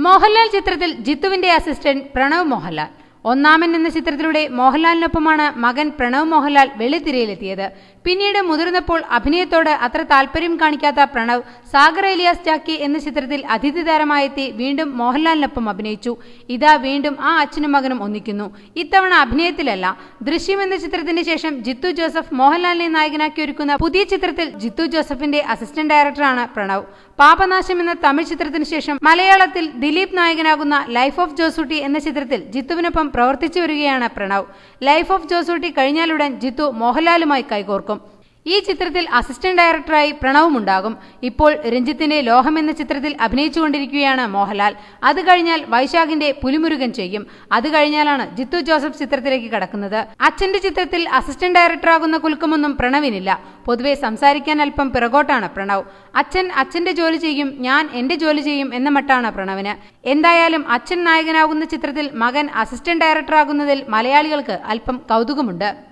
മോഹൻലാൽ ചിത്രത്തിൽ ജിത്തുവിന്റെ അസിസ്റ്റന്റ് പ്രണവ് മോഹൻലാൽ. ഒന്നാമൻ എന്ന ചിത്രത്തിലൂടെ മോഹൻലാലിനൊപ്പമാണ് മകൻ പ്രണവ് മോഹൻലാൽ വെള്ളിത്തിരയിലെത്തിയത്. പിന്നീട് മുതിർന്നപ്പോൾ അഭിനയത്തോട് അത്ര താല്പര്യം കാണിക്കാത്ത പ്രണവ് സാഗർ എലിയാസ് ജാക്കി എന്ന ചിത്രത്തിൽ അതിഥി താരമായെത്തി വീണ്ടും മോഹൻലാലിനൊപ്പം അഭിനയിച്ചു. ഇതാ വീണ്ടും ആ അച്ഛനും മകനും ഒന്നിക്കുന്നു. ഇത്തവണ അഭിനയത്തിലല്ല. ദൃശ്യം എന്ന ചിത്രത്തിന് ശേഷം ജിത്തു ജോസഫ് മോഹൻലാലിനെ നായകനാക്കി ഒരുക്കുന്ന പുതിയ ചിത്രത്തിൽ ജിത്തു ജോസഫിന്റെ അസിസ്റ്റന്റ് ഡയറക്ടറാണ് പ്രണവ്. പാപനാശം എന്ന തമിഴ് ചിത്രത്തിന് ശേഷം മലയാളത്തിൽ ദിലീപ് നായകനാകുന്ന ലൈഫ് ഓഫ് ജോസൂട്ടി എന്ന ചിത്രത്തിൽ ജിത്തുവിനൊപ്പം പ്രവർത്തിച്ചു വരികയാണ് പ്രണവ്. ലൈഫ് ഓഫ് ജോസൂട്ടി കഴിഞ്ഞാലുടൻ ജിത്തു മോഹൻലാലുമായി കൈകോർക്കും. ഈ ചിത്രത്തിൽ അസിസ്റ്റന്റ് ഡയറക്ടറായി പ്രണവും ഉണ്ടാകും. ഇപ്പോൾ രഞ്ജിത്തിന്റെ ലോഹം എന്ന ചിത്രത്തിൽ അഭിനയിച്ചുകൊണ്ടിരിക്കുകയാണ് മോഹൻലാൽ. അത് കഴിഞ്ഞാൽ വൈശാഖിന്റെ പുലിമുരുകൻ ചെയ്യും. അത് കഴിഞ്ഞാലാണ് ജിത്തു ജോസഫ് ചിത്രത്തിലേക്ക് കടക്കുന്നത്. അച്ഛന്റെ ചിത്രത്തിൽ അസിസ്റ്റന്റ് ഡയറക്ടറാകുന്ന കുലുക്കമൊന്നും പ്രണവിനില്ല. പൊതുവെ സംസാരിക്കാൻ അല്പം പിറകോട്ടാണ് പ്രണവ്. അച്ഛൻ അച്ഛന്റെ ജോലി ചെയ്യും, ഞാൻ എന്റെ ജോലി ചെയ്യും എന്ന മട്ടാണ് പ്രണവിന്. എന്തായാലും അച്ഛൻ നായകനാകുന്ന ചിത്രത്തിൽ മകൻ അസിസ്റ്റന്റ് ഡയറക്ടറാകുന്നതിൽ മലയാളികൾക്ക് അല്പം കൗതുകമുണ്ട്.